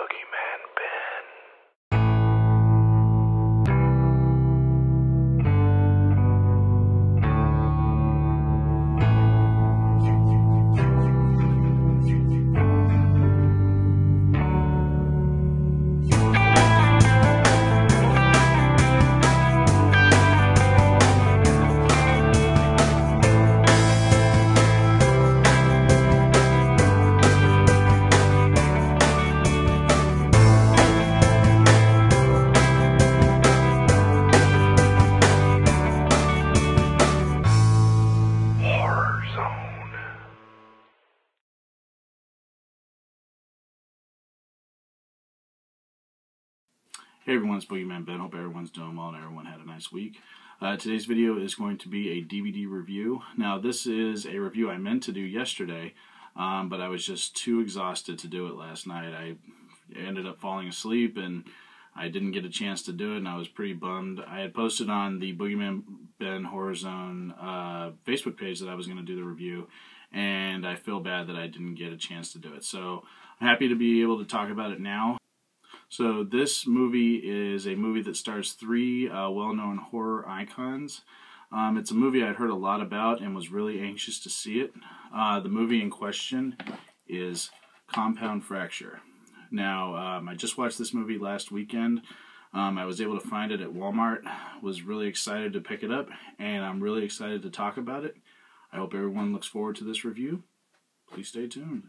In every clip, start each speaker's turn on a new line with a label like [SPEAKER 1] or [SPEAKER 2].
[SPEAKER 1] Boogeyman Ben.
[SPEAKER 2] Hey everyone, it's Boogeyman Ben. Hope everyone's doing well and everyone had a nice week. Today's video is going to be a DVD review. Now this is a review I meant to do yesterday, but I was just too exhausted to do it last night. I ended up falling asleep and I didn't get a chance to do it and I was pretty bummed. I had posted on the Boogeyman Ben Horror Zone Facebook page that I was going to do the review, and I feel bad that I didn't get a chance to do it. So I'm happy to be able to talk about it now. So this movie is a movie that stars three well-known horror icons. It's a movie I'd heard a lot about and was really anxious to see it. The movie in question is Compound Fracture. Now, I just watched this movie last weekend. I was able to find it at Walmart, was really excited to pick it up, and I'm really excited to talk about it. I hope everyone looks forward to this review. Please stay tuned.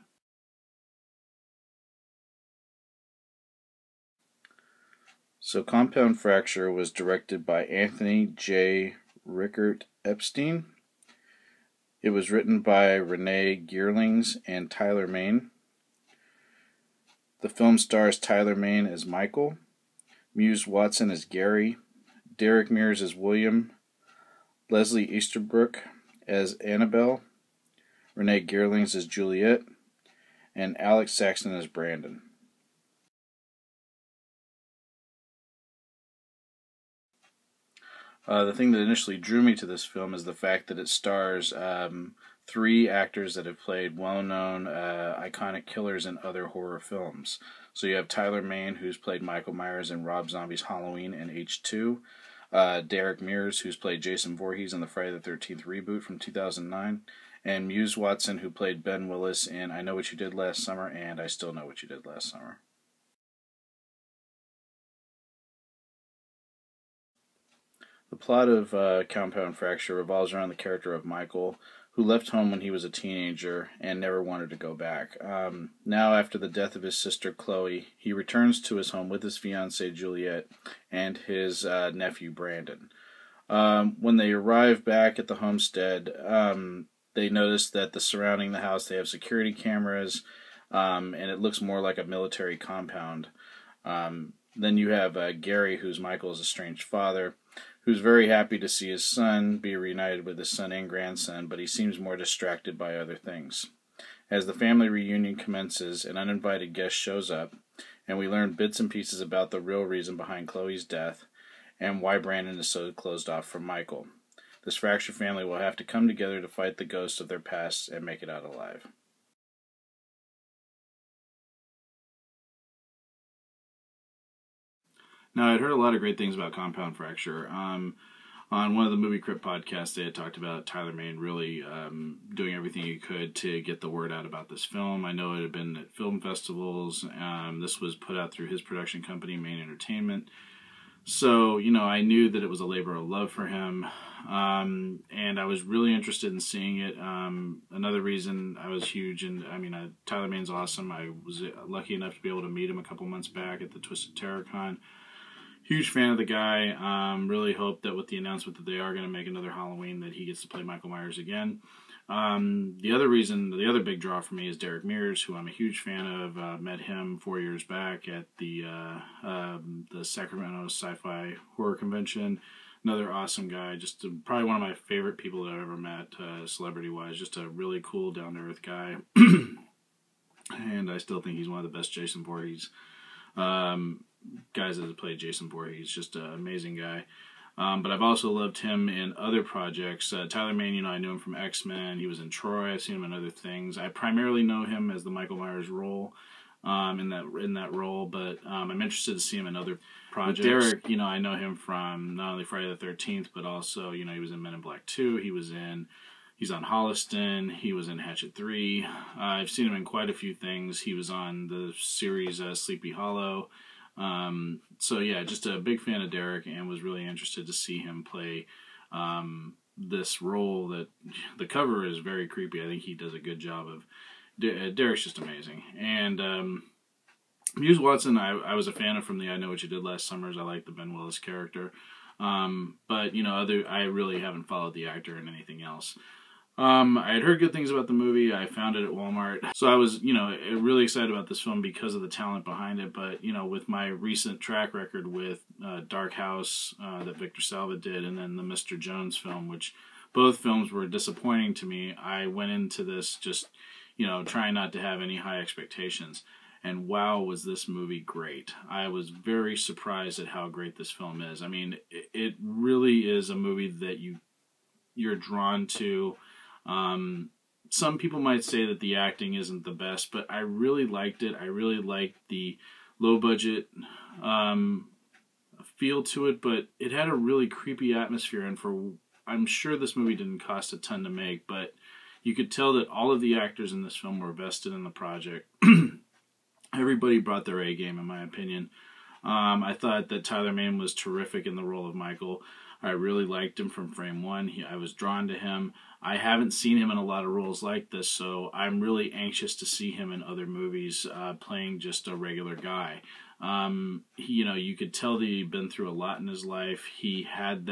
[SPEAKER 2] So Compound Fracture was directed by Anthony J. Rickert Epstein. It was written by Renee Geerlings and Tyler Mane. The film stars Tyler Mane as Michael, Muse Watson as Gary, Derek Mears as William, Leslie Easterbrook as Annabelle, Renee Geerlings as Juliet, and Alex Saxton as Brandon. The thing that initially drew me to this film is the fact that it stars three actors that have played well-known, iconic killers in other horror films. So you have Tyler Mane, who's played Michael Myers in Rob Zombie's Halloween and H2. Derek Mears, who's played Jason Voorhees in the Friday the 13th reboot from 2009. And Muse Watson, who played Ben Willis in I Know What You Did Last Summer and I Still Know What You Did Last Summer. The plot of Compound Fracture revolves around the character of Michael, who left home when he was a teenager and never wanted to go back. Now, after the death of his sister Chloe, he returns to his home with his fiancée Juliet and his nephew Brandon. When they arrive back at the homestead, they notice that surrounding the house they have security cameras, and it looks more like a military compound. Then you have Gary, who's Michael's estranged father, who's very happy to see his son be reunited with his son and grandson, but he seems more distracted by other things. As the family reunion commences, an uninvited guest shows up, and we learn bits and pieces about the real reason behind Chloe's death and why Brandon is so closed off from Michael. This fractured family will have to come together to fight the ghosts of their past and make it out alive. Now, I'd heard a lot of great things about Compound Fracture. On one of the Movie Crypt podcasts, they had talked about Tyler Mane really doing everything he could to get the word out about this film. I know it had been at film festivals. This was put out through his production company, Main Entertainment. So, you know, I knew that it was a labor of love for him, and I was really interested in seeing it. Another reason I was huge, and I mean, Tyler Mane's awesome. I was lucky enough to be able to meet him a couple months back at the Twisted Terror Con. Huge fan of the guy. Really hope that with the announcement that they are going to make another Halloween, that he gets to play Michael Myers again. The other big draw for me is Derek Mears, who I'm a huge fan of. Met him 4 years back at the Sacramento Sci-Fi Horror Convention. Another awesome guy. Just probably one of my favorite people that I've ever met, celebrity-wise. Just a really cool, down-to-earth guy. And I still think he's one of the best Jason Voorhees guys that have played Jason Voorhees. Just an amazing guy. But I've also loved him in other projects. Tyler Mane, you know, I knew him from X-Men. He was in Troy. I've seen him in other things. I primarily know him as the Michael Myers role. in that role, but I'm interested to see him in other projects. With Derek, I know him from not only Friday the 13th, but also, he was in Men in Black 2. He's on Holliston. He was in Hatchet 3. I've seen him in quite a few things. He was on the series Sleepy Hollow. So yeah, just a big fan of Derek, and was really interested to see him play this role. That the cover is very creepy. I think he does a good job of. Derek's just amazing. And Muse Watson, I was a fan of from the I Know What You Did Last Summers. I like the Ben Willis character. But I really haven't followed the actor in anything else. I had heard good things about the movie. I found it at Walmart. So I was, really excited about this film because of the talent behind it. But, with my recent track record with Dark House that Victor Salva did, and then the Mr. Jones film, which both films were disappointing to me, I went into this just, trying not to have any high expectations. And wow, was this movie great. I was very surprised at how great this film is. I mean, it really is a movie that you're drawn to. Some people might say that the acting isn't the best, but I really liked it. I really liked the low budget feel to it, but it had a really creepy atmosphere. And I'm sure this movie didn't cost a ton to make, but you could tell that all of the actors in this film were vested in the project. Everybody brought their A game, in my opinion. I thought that Tyler Mane was terrific in the role of Michael. I really liked him from frame one. I was drawn to him. I haven't seen him in a lot of roles like this, so I'm really anxious to see him in other movies playing just a regular guy. You could tell that he'd been through a lot in his life. He had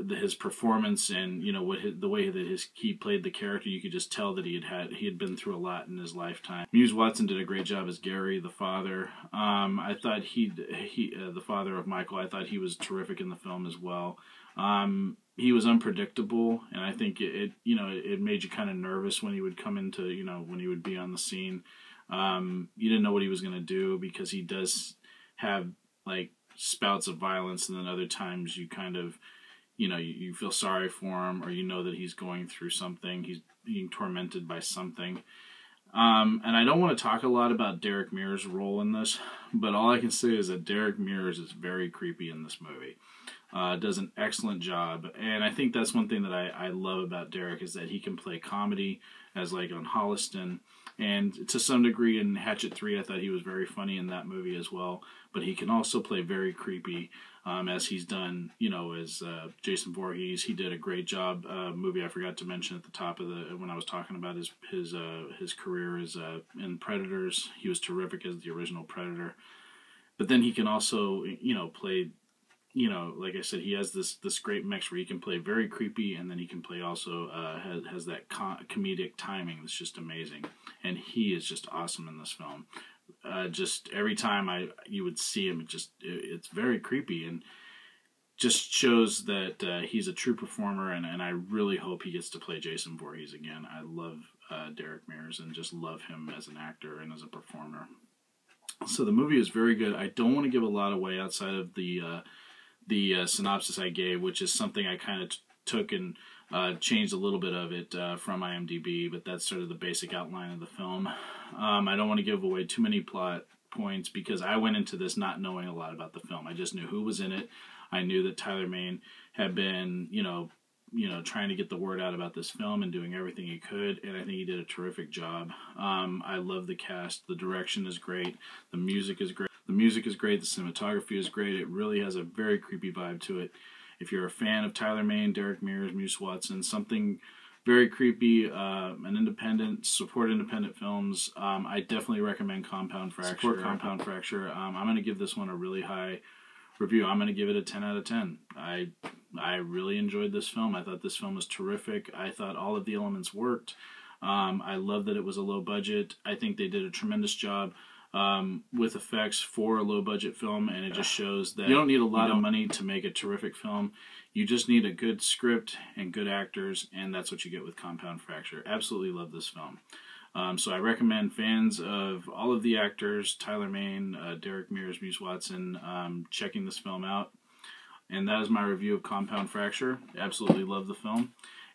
[SPEAKER 2] his performance and the way that he played the character, you could just tell that he had been through a lot in his lifetime. Muse Watson did a great job as Gary, the father. I thought the father of Michael, I thought he was terrific in the film as well. He was unpredictable, and I think it made you kind of nervous when he would come into, when he would be on the scene. You didn't know what he was going to do, because he does have like spouts of violence, and then other times you kind of, you feel sorry for him, or that he's going through something. He's being tormented by something. And I don't want to talk a lot about Derek Mears' role in this, but all I can say is that Derek Mears is very creepy in this movie. Does an excellent job. And I think that's one thing that I love about Derek, is that he can play comedy, as like on Holliston. And to some degree in Hatchet 3, I thought he was very funny in that movie as well. But he can also play very creepy, as he's done, as Jason Voorhees. He did a great job. Movie I forgot to mention at the top of when I was talking about his career is in Predators. He was terrific as the original Predator. But then he can also, play, like I said, he has this great mix where he can play very creepy, and then he can play also has that comedic timing that's just amazing. And he is just awesome in this film. Just every time you would see him, it's very creepy, and just shows that he's a true performer, and I really hope he gets to play Jason Voorhees again. I love Derek Mears, and just love him as an actor and as a performer. So the movie is very good. I don't want to give a lot away outside of the synopsis I gave, which is something I kind of took and changed a little bit of it from IMDb, but that's sort of the basic outline of the film. I don't want to give away too many plot points, because I went into this not knowing a lot about the film. I just knew who was in it. I knew that Tyler Mane had been, trying to get the word out about this film and doing everything he could, and I think he did a terrific job. I love the cast. The direction is great. The music is great. The cinematography is great. It really has a very creepy vibe to it. If you're a fan of Tyler Mane, Derek Mears, Muse Watson, something very creepy, support independent films, I definitely recommend Compound Fracture. Support Compound Fracture. I'm going to give this one a really high review. I'm going to give it a 10 out of 10. I really enjoyed this film. I thought this film was terrific. I thought all of the elements worked. I love that it was a low budget. I think they did a tremendous job with effects for a low budget film, and it just shows that you don't need a lot of money to make a terrific film. You just need a good script and good actors, and that's what you get with Compound Fracture. Absolutely love this film. So I recommend fans of all of the actors, Tyler Mane, Derek Mears, Muse Watson, checking this film out. And that is my review of Compound Fracture. Absolutely love the film.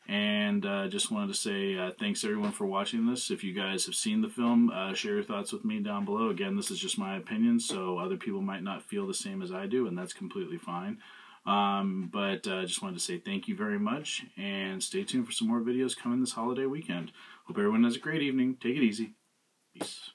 [SPEAKER 2] And just wanted to say thanks everyone for watching this. If you guys have seen the film, share your thoughts with me down below. Again, this is just my opinion, so other people might not feel the same as I do, and that's completely fine. But just wanted to say thank you very much, and stay tuned for some more videos coming this holiday weekend. Hope everyone has a great evening. Take it easy. Peace.